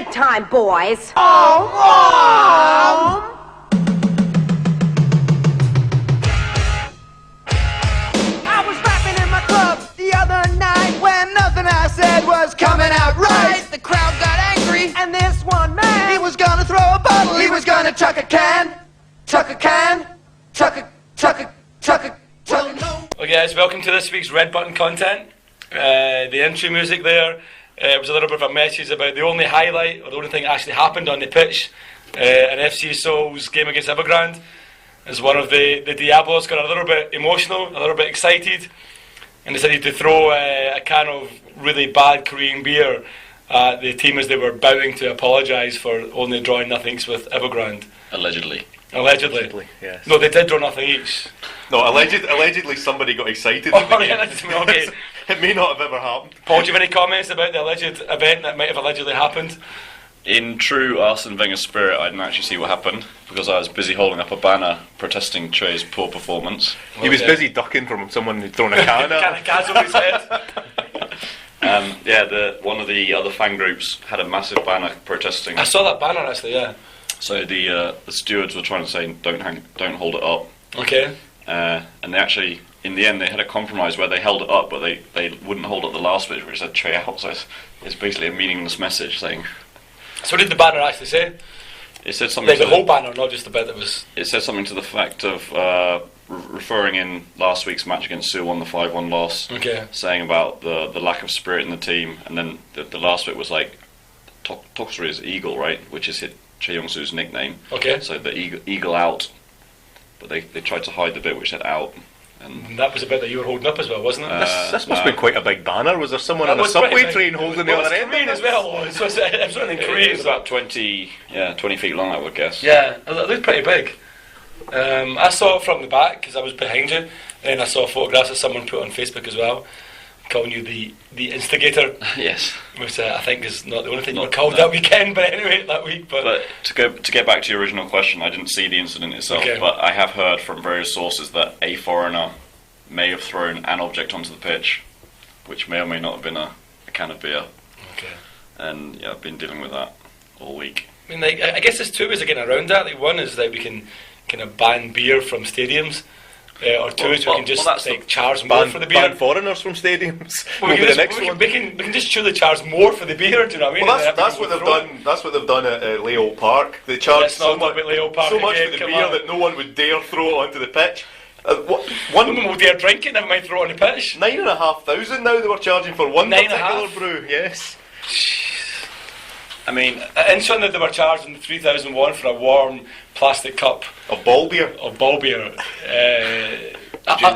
bedtime, boys. Oh, Mom! I was rapping in my club the other night when nothing I said was coming out right. The crowd got angry, and this one man, he was gonna throw a bottle, he was gonna chuck a can, chuck a can, chuck a, chuck a, chuck a, chuck a. Okay guys, welcome to this week's Red Button content. The entry music there was a little bit of a message about the only highlight, or the only thing that actually happened on the pitch in FC Seoul's game against Evergrande, as one of the Diablos got a little bit emotional, a little bit excited, and decided to throw a can of really bad Korean beer at the team as they were bowing to apologise for only drawing nothings with Evergrande. Allegedly. Allegedly. Yes. No, they did draw nothing each. No, allegedly somebody got excited. Oh, yeah, okay. It may not have ever happened. Paul, do you have any comments about the alleged event that might have allegedly happened? In true Arsene Wenger spirit, I didn't actually see what happened because I was busy holding up a banner protesting Che's poor performance. He was busy ducking from someone who'd thrown a can at him. Can over his head. One of the other fan groups had a massive banner protesting. I saw that banner actually, yeah. So the stewards were trying to say, don't hold it up. Okay. And they actually, in the end, they had a compromise where they held it up, but they wouldn't hold up the last bit, which said Che out. So it's basically a meaningless message saying. So what did the banner actually say? It said something. Like the whole banner, not just the bit that was. It said something to the fact of referring in last week's match against Seoul on the 5-1 loss. Okay. Saying about the lack of spirit in the team, and then the last bit was like, Toksuri is eagle, right? Which is Che Young-soo's nickname. Okay. So the eagle out, but they tried to hide the bit which said out. And that was a bit that you were holding up as well, wasn't it? This must have been quite a big banner. Was there someone on a subway train holding the other end? Korean as well. So it's something Korean. It's about 20 feet long, I would guess. Yeah, it looked pretty big. I saw it from the back because I was behind you, and I saw photographs that someone put on Facebook as well, calling you the instigator. Yes. Which I think is not the only thing you were called that weekend, but anyway, that week. But to get back to your original question, I didn't see the incident itself, okay. But I have heard from various sources that a foreigner may have thrown an object onto the pitch, which may or may not have been a can of beer. Okay. And yeah, I've been dealing with that all week. I mean, like, I guess there's two ways of getting around that. Like, one is that we can kind of ban beer from stadiums. Or two is we can just charge more for the beer. Ban foreigners from stadiums. Well, we can just truly charge more for the beer. Do you know what I mean? Well, that's what they've done. That's what they've done at Leo Park. They charge so much for the beer that no one would dare throw it onto the pitch. One of them will dare drink it, never mind throw it on the pitch. 9,500 now they were charging for one particular brew. Yes. I mean, in Sunday they were charging 3,001 for a warm plastic cup of ball beer.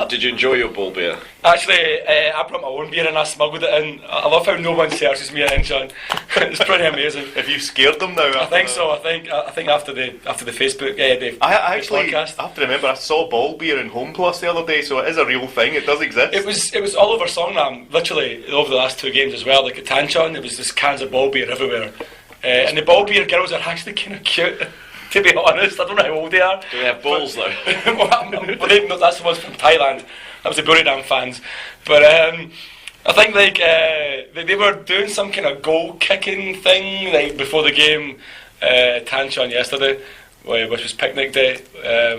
Did you enjoy your ball beer? Actually, I brought my own beer and I smuggled it in. I love how no one searches me in, John. It's pretty amazing. Have you scared them now? I think so. I think after the Facebook, the podcast. I have to remember I saw ball beer in Home Plus the other day, so it is a real thing. It does exist. It was all over Songnam, literally over the last two games as well. Like at Tancheon, there was just cans of ball beer everywhere, and the ball beer girls are actually kind of cute. To be honest, I don't know how old they are. Do they have balls though? Well, that's the ones from Thailand. That was the Buridam fans. But I think like they were doing some kind of goal kicking thing like before the game, Tancheon yesterday, which was picnic day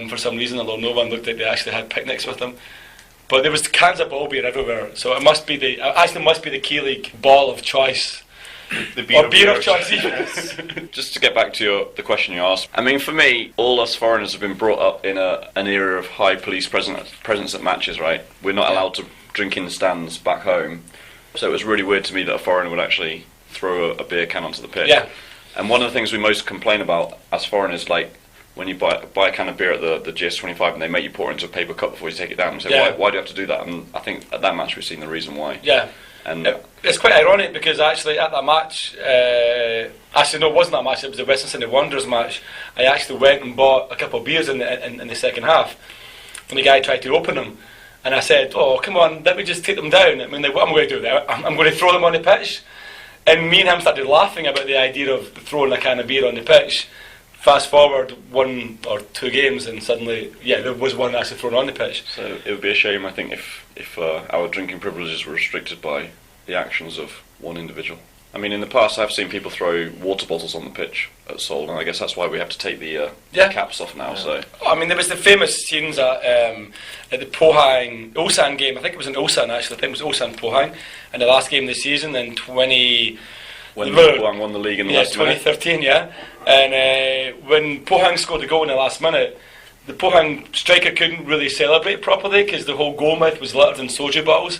for some reason. Although no one looked like they actually had picnics with them. But there was cans of ball beer everywhere, so it must be the Key League ball of choice. The beer of choice. Just to get back to the question you asked, I mean, for me, all us foreigners have been brought up in an era of high police presence at matches, right? We're not allowed to drink in the stands back home, so it was really weird to me that a foreigner would actually throw a beer can onto the pitch. Yeah. And one of the things we most complain about as foreigners, like when you buy a can of beer at the GS25 and they make you pour it into a paper cup before you take it down and say, why do you have to do that? And I think at that match we've seen the reason why. Yeah. And it's quite ironic because actually at that match, actually no, it wasn't that match. It was the Western Sydney Wanderers match. I actually went and bought a couple of beers in the second half, and the guy tried to open them, and I said, "Oh, come on, let me just take them down." I mean, like, what am I going to do there? I'm going to throw them on the pitch, and me and him started laughing about the idea of throwing a can of beer on the pitch. Fast forward 1 or 2 games, and suddenly, there was one actually thrown on the pitch. So it would be a shame, I think, if our drinking privileges were restricted by the actions of one individual. I mean, in the past, I've seen people throw water bottles on the pitch at Seoul, and I guess that's why we have to take the caps off now. So, I mean, there was the famous scenes at the Pohang Ulsan game. I think it was in Ulsan actually. I think it was Ulsan Pohang, in the last game of the season in when Pohang won the league in the last 2013, yeah. And when Pohang scored the goal in the last minute, the Pohang striker couldn't really celebrate properly because the whole goal mouth was littered in soju bottles.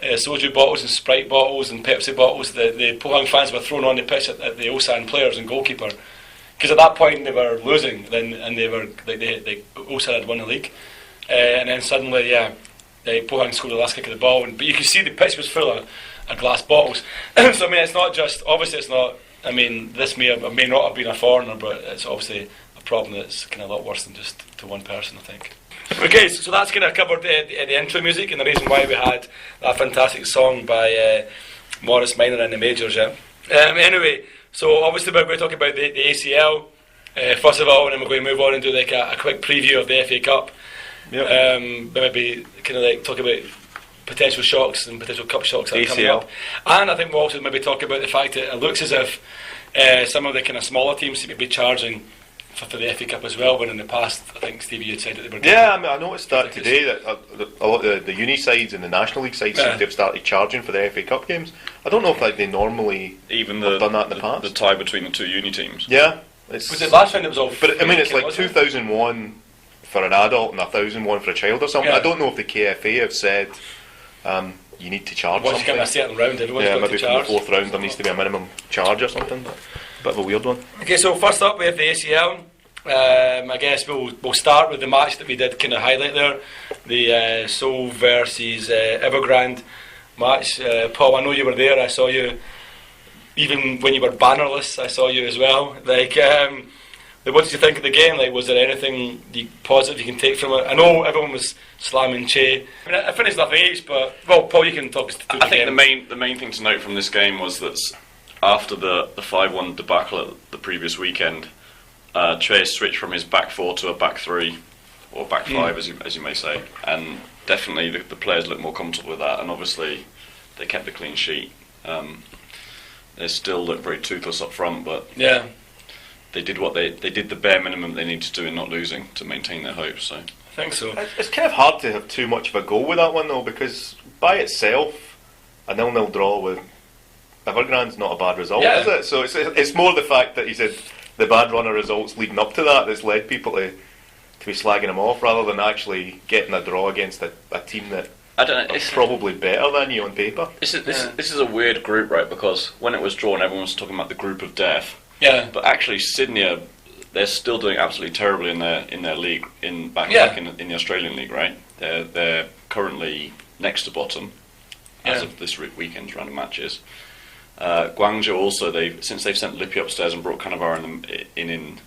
Soju bottles and Sprite bottles and Pepsi bottles. The Pohang fans were thrown on the pitch at the Ulsan players and goalkeeper, because at that point they were losing, and they were Ulsan had won the league, and then suddenly Pohang scored the last kick of the ball, but you could see the pitch was full of glass bottles. So I mean, it's not just, obviously it's not. I mean, this may not have been a foreigner, but it's obviously a problem that's kind of a lot worse than just to one person, I think. Okay, so that's kind of covered the intro music and the reason why we had that fantastic song by Morris Minor and the Majors. Yeah. Anyway, so obviously we're going to talk about the ACL first of all, and then we're going to move on and do like a quick preview of the FA Cup. Yep. Maybe kind of like talk about potential shocks and potential cup shocks that are coming up. And I think we'll also maybe talk about the fact that it looks as if some of the kind of smaller teams seem to be charging for the FA Cup as well, when in the past I think Stevie had said that they were doing. Yeah, I mean, I noticed that today that a lot of the uni sides and the National League sides seem to have started charging for the FA Cup games. I don't know if they normally even have done that in the past. The tie between the two uni teams. Yeah, was it last time it was all? But I mean, it's like 2001 for an adult and 1001 for a child or something. Yeah. I don't know if the KFA have said you need to charge once something. Once you get a certain round, everyone's got maybe to charge. from the fourth round there needs to be a minimum charge or something. Bit of a weird one. Okay, so first up we have the ACL. I guess we'll start with the match that we did kind of highlight there, the Seoul versus Evergrande match. Paul, I know you were there. I saw you, even when you were bannerless. I saw you as well. Like, what did you think of the game? Like, was there anything positive you can take from it? I know everyone was slamming Che. I mean, I finished nothing each, but well, Paul, you can talk us through the game. I think the main thing to note from this game was that after the 5-1 debacle at the previous weekend, Che switched from his back four to a back three, or back five, as you may say, and definitely the players looked more comfortable with that. And obviously, they kept a clean sheet. They still looked very toothless up front, but yeah, they did they did the bare minimum they needed to do in not losing to maintain their hopes. So I think so. It's kind of hard to have too much of a go with that one though, because by itself, a 0-0 draw with Evergrande's not a bad result, is it? So it's more the fact that he said the bad run of results leading up to that's led people to be slagging him off rather than actually getting a draw against a team that I don't know, it's probably better than you on paper. This is a weird group, right? Because when it was drawn, everyone was talking about the group of death. Yeah. But actually, Sydney, they're still doing absolutely terribly in their league back in the Australian league, right? They're currently next to bottom as of this weekend's round of matches. Guangzhou also, since they've sent Lippi upstairs and brought Cannavaro in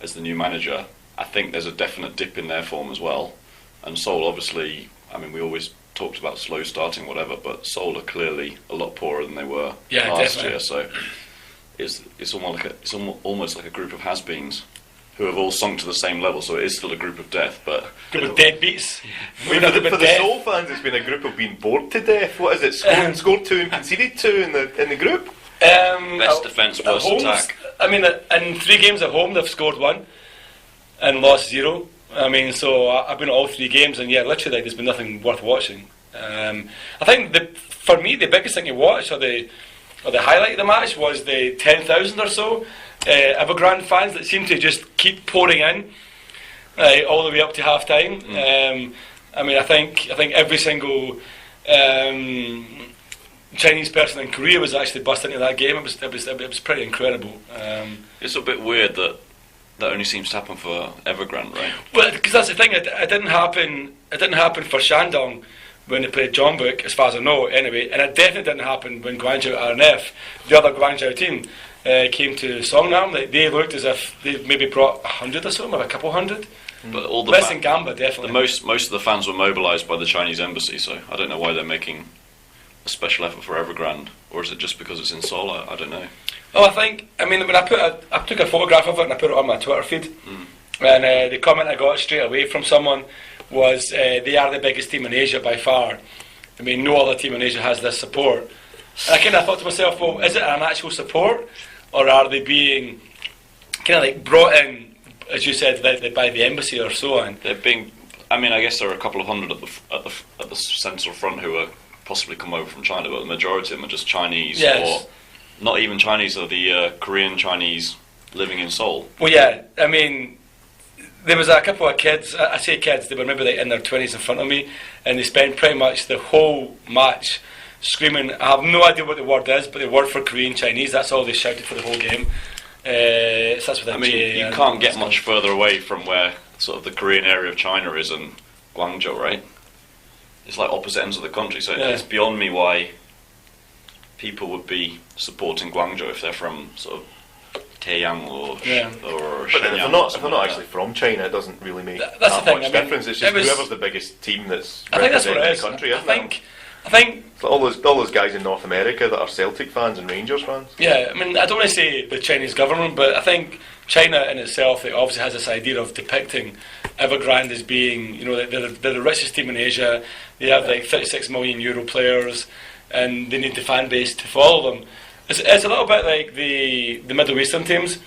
as the new manager, I think there's a definite dip in their form as well. And Seoul, obviously, I mean, we always talked about slow starting, whatever, but Seoul are clearly a lot poorer than they were last year. So it's almost like a group of has-beens who have all sunk to the same level. So it is still a group of death, but group of deadbeats. For the Seoul fans, it's been a group of being bored to death. What is it? Scored 2 and conceded 2 in the group. Best defence, worst attack. I mean, in 3 games at home, they've scored 1 and lost 0. I mean, so I've been at all 3 games, and literally, there's been nothing worth watching. I think for me, the biggest thing to watch, or the highlight of the match, was the 10,000 or so Evergrande fans that seem to just keep pouring in all the way up to half time. I mean, I think every single Chinese person in Korea was actually busting into that game. It was pretty incredible. It's a bit weird that only seems to happen for Evergrande, right? Well, because that's the thing. It didn't happen. It didn't happen for Shandong when they played Jeonbuk, as far as I know, anyway. And it definitely didn't happen when Guangzhou RNF, the other Guangzhou team, came to Songnam. They looked as if they maybe brought 100 or so, maybe a couple hundred. But all the less than Gamba, definitely. Most of the fans were mobilised by the Chinese embassy, so I don't know why they're making a special effort for Evergrande, or is it just because it's in Seoul? I don't know. Oh, I mean, when I took a photograph of it and I put it on my Twitter feed, and the comment I got straight away from someone was, they are the biggest team in Asia by far. I mean, no other team in Asia has this support. And I kind of thought to myself, well, is it an actual support, or are they being kind of like brought in, as you said, by the embassy or so on? They're being. I mean, I guess there are a couple of hundred at the central front who are possibly come over from China, but the majority of them are just Chinese, Yes. or not even Chinese, or the Korean Chinese living in Seoul. Well, yeah, I mean, there was a couple of kids, I say kids, they were maybe like in their 20s in front of me, and they spent pretty much the whole match screaming, I have no idea what the word is, but the word for Korean Chinese, that's all they shouted for the whole game. So that's with I mean, you can't get much further away from where sort of the Korean area of China is in Guangzhou, right? It's like opposite ends of the country, so Yeah. it's beyond me why people would be supporting Guangzhou if they're from sort of Taeyang or But Shenyang. then if they're not actually from China, it doesn't really make That's that the thing, much I mean, difference. It's it just was- whoever's the biggest team that's I think that's what representing it the is. country, isn't it? I think, It's like all those guys in North America that are Celtic fans and Rangers fans. yeah, I mean, I don't want to say the Chinese government, but I think China in itself, it obviously has this idea of depicting Evergrande as being, you know, they're the richest team in Asia. They have like 36 million euro players, and they need the fan base to follow them. It's a little bit like the Middle Eastern teams,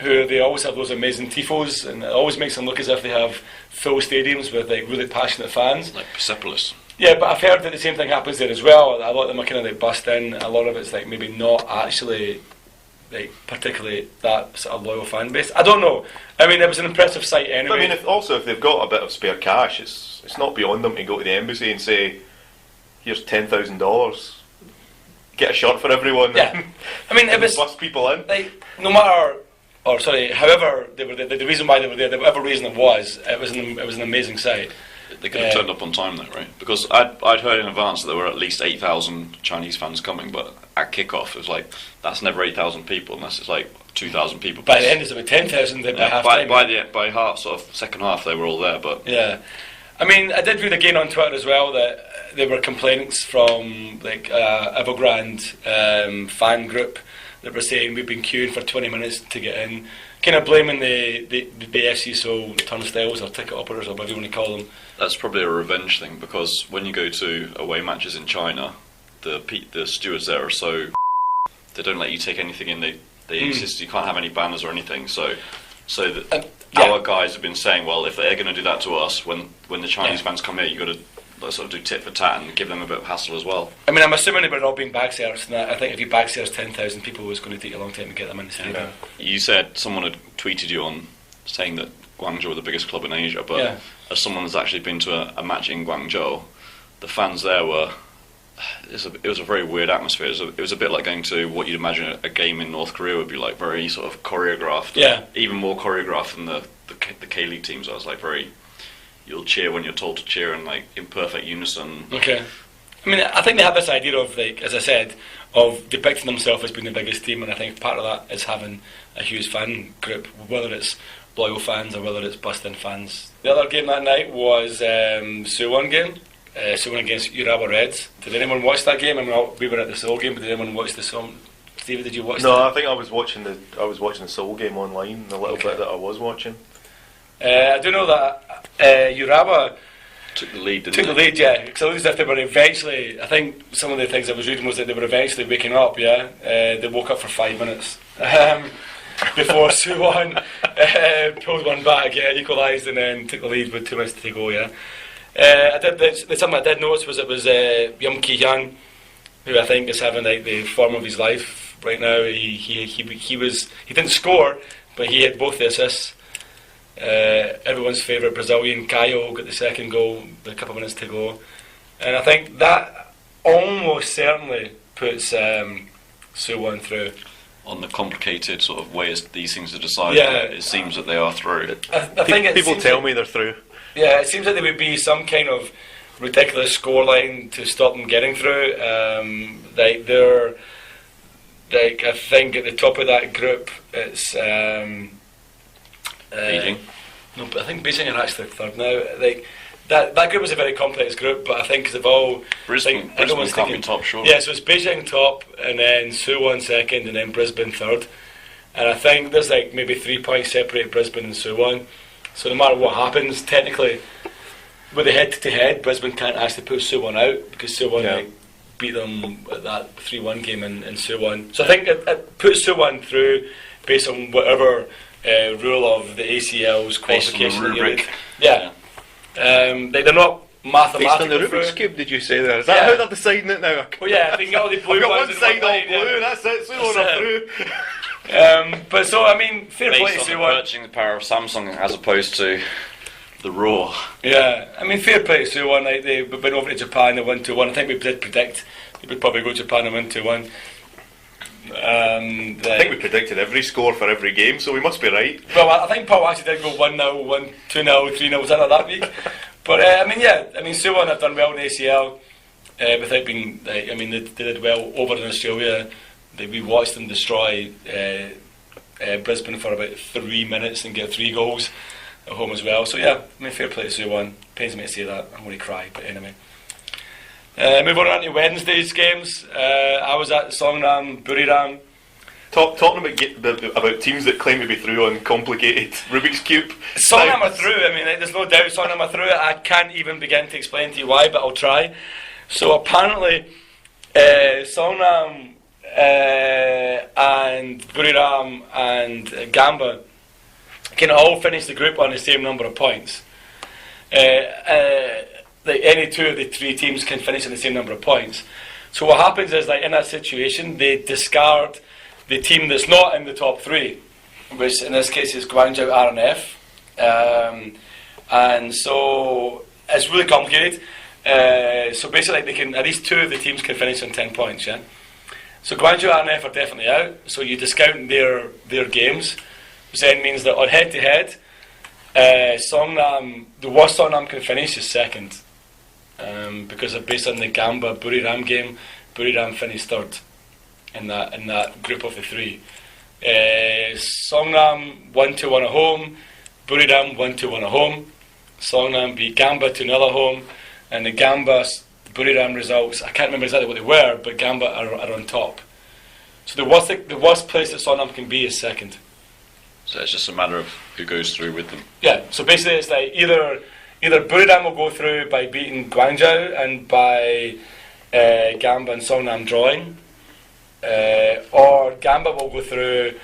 who they always have those amazing tifos, and it always makes them look as if they have full stadiums with like really passionate fans. Like Persepolis. Yeah, but I've heard that the same thing happens there as well. A lot of them are kind of like bust in. A lot of it's like maybe not actually like particularly that sort of loyal fan base. I don't know. I mean, it was an impressive sight anyway. But I mean, if they've got a bit of spare cash, it's not beyond them to go to the embassy and say, "Here's $10,000. Get a shirt for everyone." Yeah. I mean, it and was bust people in. like no matter, or sorry, however they were there, the reason why they were there, whatever reason it was an amazing sight. They could have turned up on time though, right? Because I'd heard in advance that there were at least 8,000 Chinese fans coming, but at kickoff it was like, that's never 8,000 people unless it's like 2,000 people. By the end, it's about 10,000 by half time. By half, sort of second half, they were all there. But yeah, I mean, I did read again on Twitter as well that there were complaints from like Evergrande fan group that were saying we've been queuing for 20 minutes to get in, kind of blaming the FC Seoul turnstiles or ticket operators or whatever you want to call them. that's probably a revenge thing, because when you go to away matches in China, the stewards there are so they don't let you take anything in. They insist you can't have any banners or anything. So our guys have been saying, well, if they're going to do that to us, when the Chinese fans come here, you've got to sort of do tit for tat and give them a bit of hassle as well. I mean, I'm assuming they were all being bag searched, and I think if you bag search 10,000 people, it was going to take a long time to get them in the stadium. Yeah. You said someone had tweeted you on saying that Guangzhou were the biggest club in Asia, but as someone that's actually been to a match in Guangzhou, the fans there were. It was a very weird atmosphere. It was a bit like going to what you'd imagine a game in North Korea would be like, very sort of choreographed. Yeah. Even more choreographed than the K-League teams. I was like you'll cheer when you're told to cheer and like in perfect unison. Okay. I mean, I think they have this idea of, like, as I said, of depicting themselves as being the biggest team, and I think part of that is having a huge fan group, whether it's loyal fans or whether it's bust-in fans. The other game that night was Suwon game. Suwon against Urawa Reds. Did anyone watch that game? I mean, we were at the Seoul game, but did anyone watch the Seoul? Stevie, did you watch? No, I think I was watching the Seoul game online. The little bit that I was watching. I do know that Urawa Took the lead, took the lead, yeah. Because it looked as if they were eventually. I think some of the things I was reading was that they were eventually waking up. Yeah, they woke up for 5 minutes before Suwon pulled one back, yeah, equalised, and then took the lead with 2 minutes to go. Yeah. Something I did notice was it was Jeonbuk, who I think is having like the form of his life right now. He didn't score, but he had both the assists. Everyone's favourite Brazilian Caio got the second goal with a couple of minutes to go, and I think that almost certainly puts Suwon through. On the complicated sort of ways these things are decided, it seems that they are through. I think People tell me they're through. Yeah, it seems like there would be some kind of ridiculous scoreline to stop them getting through. They're like, I think at the top of that group it's Beijing. No, but I think Beijing are actually third now. Like that group was a very complex group, but I think because they've all Brisbane everyone's can't thinking, be top, sure. Yeah, so it's Beijing top, and then Suwon second, and then Brisbane third. And I think there's like maybe 3 points separate Brisbane and Suwon. So no matter what happens, technically, with the head-to-head, Brisbane can't actually put Suwon out because Suwon beat them at that 3-1 game in Suwon. So I think it puts Suwon through based on whatever rule of the ACL's qualification. Rubric. Yeah. They're not mathematically Based on the Rubik's Cube, did you say there? Is that how they're deciding it now? Well, yeah, I think all the blue I've got ones one and side all line, blue, that's it, so That's on it. through. But so, I mean, fair play to Based on the Suwon. purchasing power of Samsung as opposed to the Raw. Yeah, I mean, fair play to Suwon. Like, they went over to Japan, they won 2-1. I think we did predict they would probably go to Japan and win 2-1. I think we predicted every score for every game, so we must be right. Well, I think Paul actually did go 1-0, 2-0, 3-0, was that that week? But I mean, Suwon have done well in ACL without being. I mean, they did well over in Australia. We watched them destroy Brisbane for about 3 minutes and get 3 goals at home as well. So yeah, I mean, fair play to Suwon. Pains me to say that. I'm going to cry, but anyway. Moving on to Wednesday's games. I was at Songnam Buriram. Talking about teams that claim to be through on complicated Rubik's Cube. Songnam are through. I mean, there's no doubt Songnam are through. I can't even begin to explain to you why, but I'll try. So apparently, Songnam and Buriram and Gamba can all finish the group on the same number of points. Any two of the 3 teams can finish on the same number of points. So what happens is, like, in that situation, they discard the team that's not in the top 3, which in this case is Guangzhou RNF. And so it's really complicated. So basically, they can, at least 2 of the teams can finish on 10 points. Yeah. So Guangzhou RNF are definitely out. So you discount their games, which then means that on head-to-head, Songnam, the worst Songnam can finish is second, because based on the Gamba Buriram game, Buriram finished third in that group of the 3. Songnam 1-1 at home, Buriram 1-1 at home. Songnam beat Gamba 2-0 at home, and the Gamba Buriram results, I can't remember exactly what they were, but Gamba are on top. So the worst place that Songnam can be is second. So it's just a matter of who goes through with them. Yeah, so basically it's like either Buriram will go through by beating Guangzhou and by Gamba and Songnam drawing, or Gamba will go through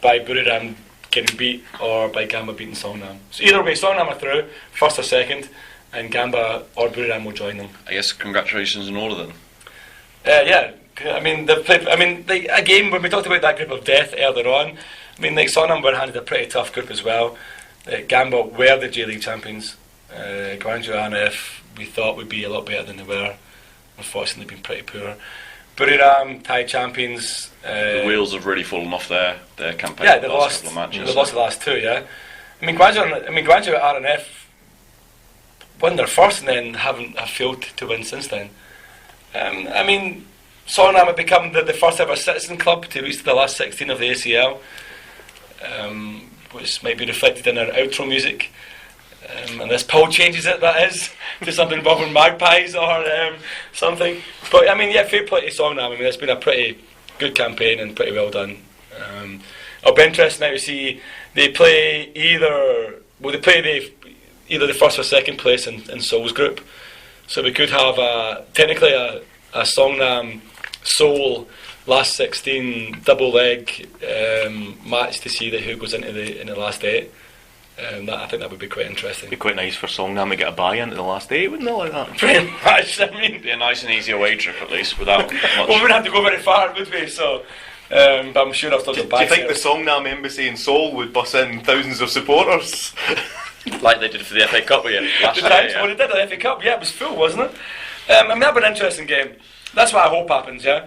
by Buriram getting beat or by Gamba beating Songnam. So either way, Songnam are through, first or second, and Gamba or Buriram will join them. I guess congratulations in order then. Yeah, I mean, again, when we talked about that group of death earlier on, I mean, like, Songnam were handed a pretty tough group as well. Gamba were the J-League champions. Guangzhou RNF we thought would be a lot better than they were. Unfortunately, been pretty poor. Buriram, Thai champions. The wheels have really fallen off their campaign. Yeah, they the lost. Couple of matches. They lost the last 2. Yeah, I mean, Guangzhou RNF won their first and then have failed to win since then. I mean, Songnam have become the first ever citizen club to reach the last 16 of the ACL, which might be reflected in our outro music. Unless Paul changes it, that is, to something involving magpies or something. But I mean, yeah, fair play to Songnam. I mean, it's been a pretty good campaign and pretty well done. It'll be interesting now to see they play either the first or second place in Seoul's group. So we could have technically a Songnam Seoul last 16 double leg match to see who goes into the last 8. I think that would be quite interesting. It'd be quite nice for Songnam to get a buy into the last 8, wouldn't it, like that? Pretty much, I mean. It'd be a nice and easy away trip at least, without much. Well, we wouldn't have to go very far, would we? So, but I'm sure I've still got Do you think the Songnam embassy in Seoul would bus in thousands of supporters? Like they did for the FA Cup again last year. Well, they did at the FA Cup, yeah, it was full, wasn't it? I mean, that'd be an interesting game. That's what I hope happens, yeah.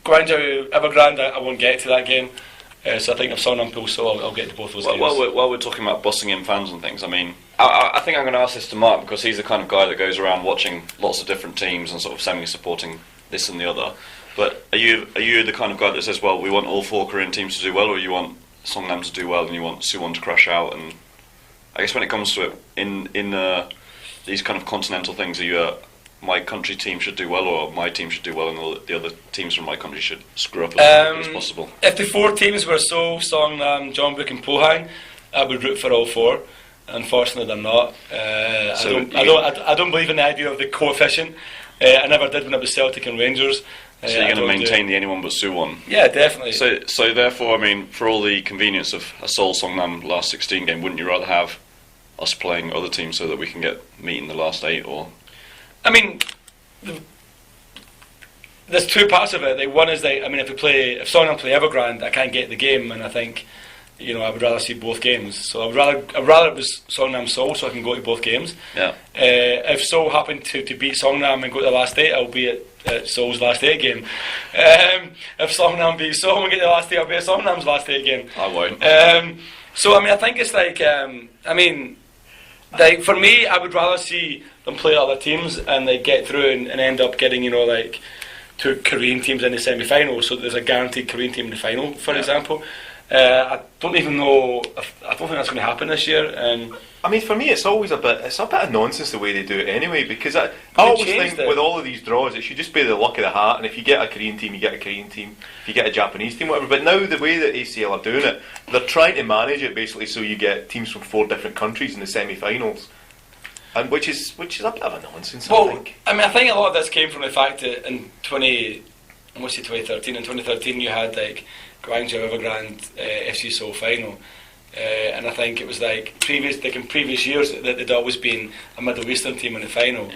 Guangzhou Evergrande, I won't get to that game. So I think if Songnam pulls so I'll get to both those games. While we're talking about bussing in fans and things, I mean, I think I'm going to ask this to Mark because he's the kind of guy that goes around watching lots of different teams and sort of semi-supporting this and the other. But are you the kind of guy that says, well, we want all 4 Korean teams to do well, or you want Songnam to do well and you want Suwon to crash out? And I guess when it comes to it, in these kind of continental things, are you my country team should do well, or my team should do well, and the other teams from my country should screw up as much as possible? If the 4 teams were Seoul, Songnam, Jeonbuk and Pohang, I would root for all 4. Unfortunately, they're not. I don't believe in the idea of the coefficient. I never did when it was Celtic and Rangers. So you're going to maintain the anyone but Suwon? Yeah, definitely. So therefore, I mean, for all the convenience of a Seoul Songnam last 16 game, wouldn't you rather have us playing other teams so that we can meet in the last 8? Or I mean, there's two parts of it. One is if Songnam play Evergrande, I can't get the game, and I think, I would rather see both games. So I'd rather it was Songnam Seoul, so I can go to both games. Yeah. If Seoul happen to beat Songnam and go to the last 8, I'll be at Seoul's last 8 game. If Songnam beat Seoul and get the last 8, I'll be at Songnam's last 8 game. I won't. I think it's for me, I would rather see them play other teams and they get through and end up getting, 2 Korean teams in the semi-final, so there's a guaranteed Korean team in the final, for example. I don't even know. I don't think that's going to happen this year. I mean, for me, it's always a bit of nonsense the way they do it anyway. Because I always think with all of these draws, it should just be the luck of the hat. And if you get a Korean team, you get a Korean team. If you get a Japanese team, whatever. But now the way that ACL are doing it, they're trying to manage it basically so you get teams from 4 different countries in the semi-finals, and which is a bit of a nonsense. Well, I think. I think a lot of this came from the fact that in 2013. In 2013, you had Guangzhou Evergrande FC Seoul final, and I think it was in previous years that there'd always been a Middle Eastern team in the final,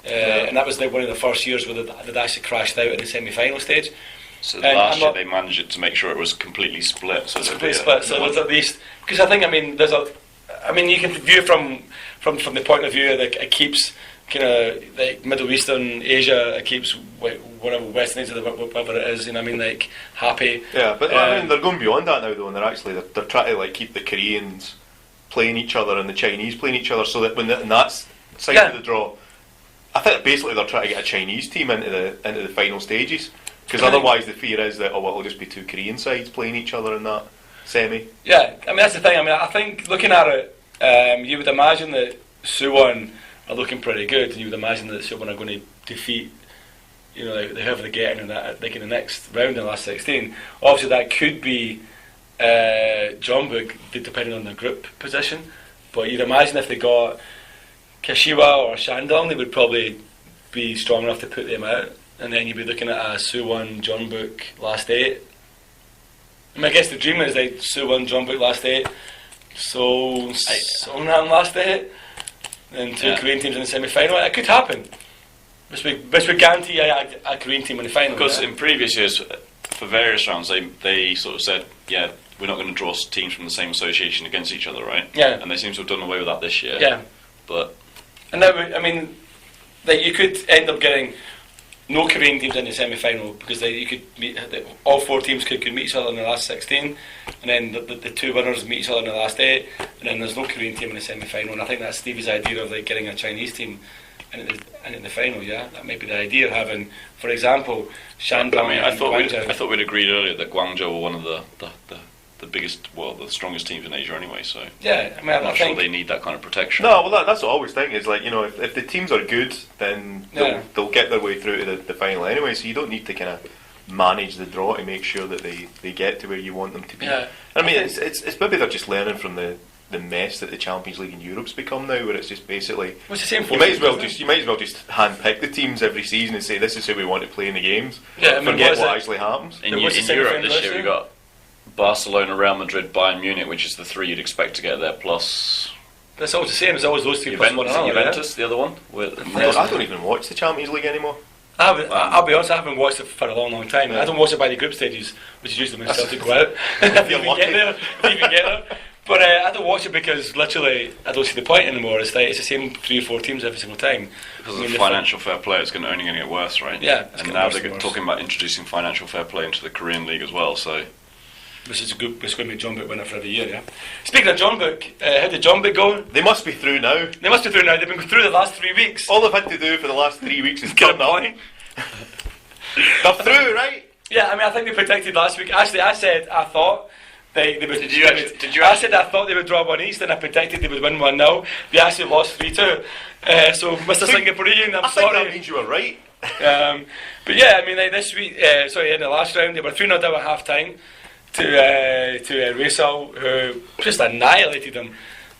and that was one of the first years where they'd actually crashed out in the semi-final stage. So last year they managed it to make sure it was completely split. So split, so there's at least, because I think you can view from the point of view that it keeps kind of Middle Eastern, Asia, it keeps whatever Western Asia, whatever it is, happy. Yeah, but I mean, they're going beyond that now though, and they're trying to keep the Koreans playing each other and the Chinese playing each other, so that when in that side of the draw, I think basically they're trying to get a Chinese team into the final stages, because otherwise the fear is that it'll just be 2 Korean sides playing each other in that semi. Yeah, I mean that's the thing. I mean, I think looking at it, you would imagine that Suwon are looking pretty good, and you would imagine that Suwon are going to defeat, whoever they get in that, in the next round in the last 16. Obviously, that could be Jeonbuk, depending on the group position. But you'd imagine if they got Kashiwa or Shandong, they would probably be strong enough to put them out, and then you'd be looking at a Suwon Jeonbuk last 8. I mean, I guess the dream is Suwon Jeonbuk last 8, so Songnam last 8. And 2 Korean teams in the semi-final. It could happen. Which would guarantee a Korean team in the final. Because in previous years, for various rounds, they sort of said, we're not going to draw teams from the same association against each other, right? Yeah. And they seem to have done away with that this year. Yeah. And now, you could end up getting no Korean teams in the semi-final, because you could meet, all 4 teams could meet each other in the last 16, and then the 2 winners meet each other in the last 8, and then there's no Korean team in the semi-final. And I think that's Stevie's idea of getting a Chinese team in the final. Yeah, that might be the idea of having, for example, Shandong. I thought we'd agreed earlier that Guangzhou were one of the biggest, the strongest teams in Asia anyway. So yeah, I'm not sure they need that kind of protection. No, well, that's what I always think is if the teams are good, then they'll get their way through to the final anyway. So you don't need to kind of manage the draw to make sure that they get to where you want them to be. Yeah. I mean, it's maybe they're just learning from the mess that the Champions League in Europe's become now, where it's just basically the same. You might as well just hand pick the teams every season and say this is who we want to play in the games. Yeah, forget what actually happens. In Europe this year we got Barcelona, Real Madrid, Bayern Munich, which is the 3 you'd expect to get there, plus that's always the same. It's always those 2 plus one another. Juventus, the other one. I don't even watch the Champions League anymore. I'll be honest, I haven't watched it for a long time. I don't watch it by the group stages, which is usually when Celtic go out. If you even get there. But I don't watch it because literally I don't see the point anymore. It's the same 3 or 4 teams every single time. Because of the financial fair play, it's only going to get worse, right? Yeah. And now they're talking about introducing financial fair play into the Korean League as well. So which is going to make Jeonbuk winner for every year, yeah. Speaking of Jeonbuk, how did Jeonbuk go? They must be through now. They've been through the last 3 weeks. All they've had to do for the last 3 weeks is get a point. They're through, right? Yeah, I think they predicted last week. Actually, I said I thought they would. I said I thought they would draw 1 each, and I predicted they would win 1-0. They actually lost 3-2. So, Mr. Singaporean, I'm sorry. I think that means you were right. But yeah, this week, in the last round, they were 3-0 down at half time to Raysal, who just annihilated them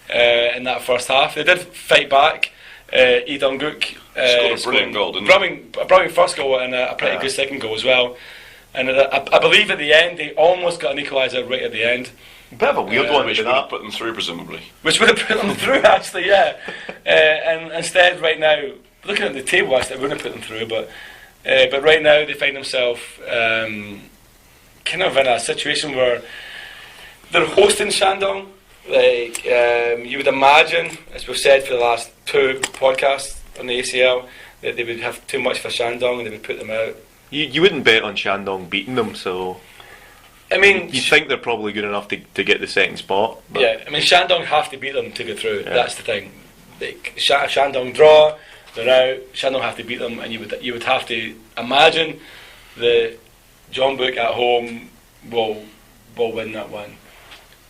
in that first half. They did fight back. Jeonbuk Scored a brilliant goal, didn't he? a brilliant first goal and a pretty good second goal as well. And I believe at the end they almost got an equaliser right at the end. Bit of a weird one, which did would have that? put them through, presumably. Which would have put them through, actually, yeah. And instead, right now, looking at the table, actually, it wouldn't have put them through, but right now they find themselves kind of in a situation where they're hosting Shandong. Like you would imagine, as we've said for the last 2 podcasts on the ACL, that they would have too much for Shandong and they would put them out. You wouldn't bet on Shandong beating them, so I mean, you think they're probably good enough to get the second spot. But yeah, I mean Shandong have to beat them to go through. Yeah. That's the thing. Like, Shandong draw, they're out. Shandong have to beat them, and you would have to imagine the Jeonbuk at home will win that one.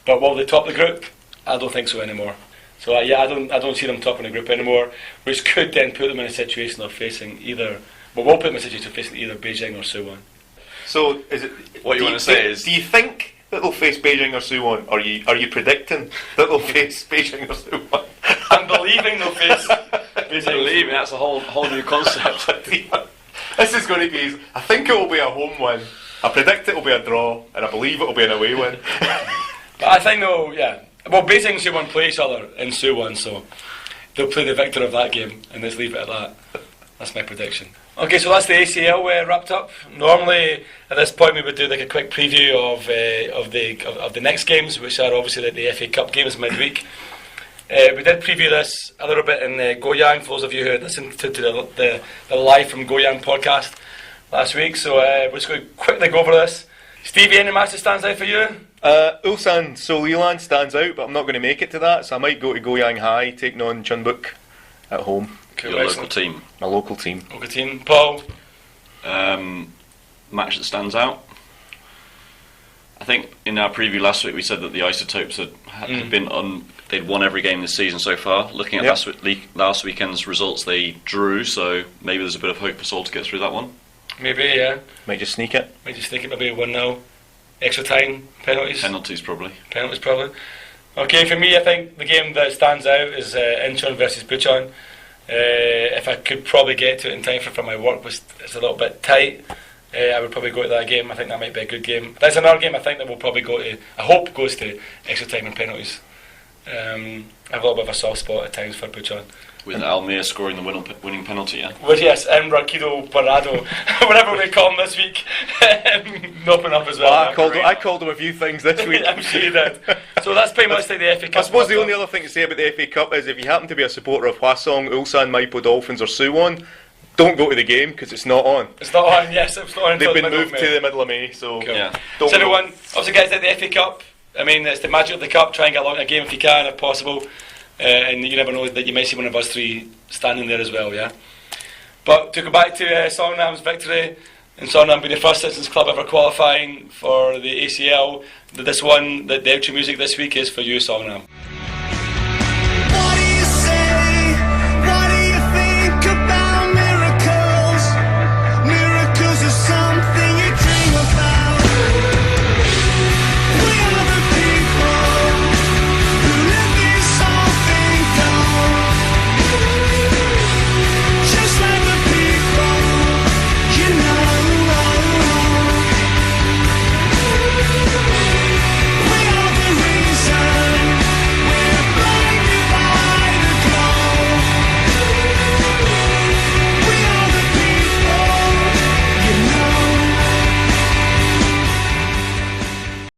But will they top the group? I don't think so anymore. So I don't see them topping the group anymore, which could then put them in a situation of facing either. Well, we'll put them in a situation of facing either Beijing or Suwon. So is it? What you want to say is? Do you think that they'll face Beijing or Suwon? Are you predicting that they'll face Beijing or Suwon? I'm believing they'll face Beijing. Believing, that's a whole new concept. This is going to be. I think it will be a home win. I predict it will be a draw, and I believe it will be an away win. But I think they'll, yeah. Well, Beijing and Suwon play each other in Suwon, so they'll play the victor of that game, and let's leave it at that. That's my prediction. Okay, so that's the ACL wrapped up. Normally, at this point, we would do like a quick preview of the next games, which are obviously the FA Cup games midweek. We did preview this a little bit in Goyang, for those of you who listened to the live from Goyang podcast last week. So we're just going to quickly go over this. Stevie, any match that stands out for you? Ulsan Solilan stands out, but I'm not going to make it to that, so I might go to Goyang High, taking on Jeonbuk at home. Cool, Your local team. My local team. Local team. Paul? Match that stands out. I think in our preview last week we said that the Isotopes had been on. They'd won every game this season so far. Looking at last weekend's results, they drew, so maybe there's a bit of hope for Seoul to get through that one. Maybe, yeah. Might just sneak it. Maybe 1-0. Extra time, penalties. Penalties probably. Okay, for me, I think the game that stands out is Incheon versus Bucheon. If I could probably get to it in time for my work, it's a little bit tight. I would probably go to that game. I think that might be a good game. That's another game I think that will probably go to. I hope goes to extra time and penalties. I have a little bit of a soft spot at times for Bucheon. With Almir scoring the winning penalty, yeah. Well, yes, and Rakido Parado, whatever we call him this week, mopping up as well. I called him a few things this week. I'm sure you did. So that's pretty much like the FA Cup. I suppose the only other thing to say about the FA Cup is if you happen to be a supporter of Hwasong, Ulsan, Maipo Dolphins or Suwon, don't go to the game because it's not on. It's not on, yes, it's not on. They've been moved to the middle of May, so cool. Yeah. So everyone, also guys, at the FA Cup, I mean, it's the magic of the cup. Try and get along a game if you can, if possible. And you never know that you might see one of us three standing there as well, yeah. But to go back to Songnam's victory, and Songnam being the first citizens club ever qualifying for the ACL, the outro music this week is for you, Songnam.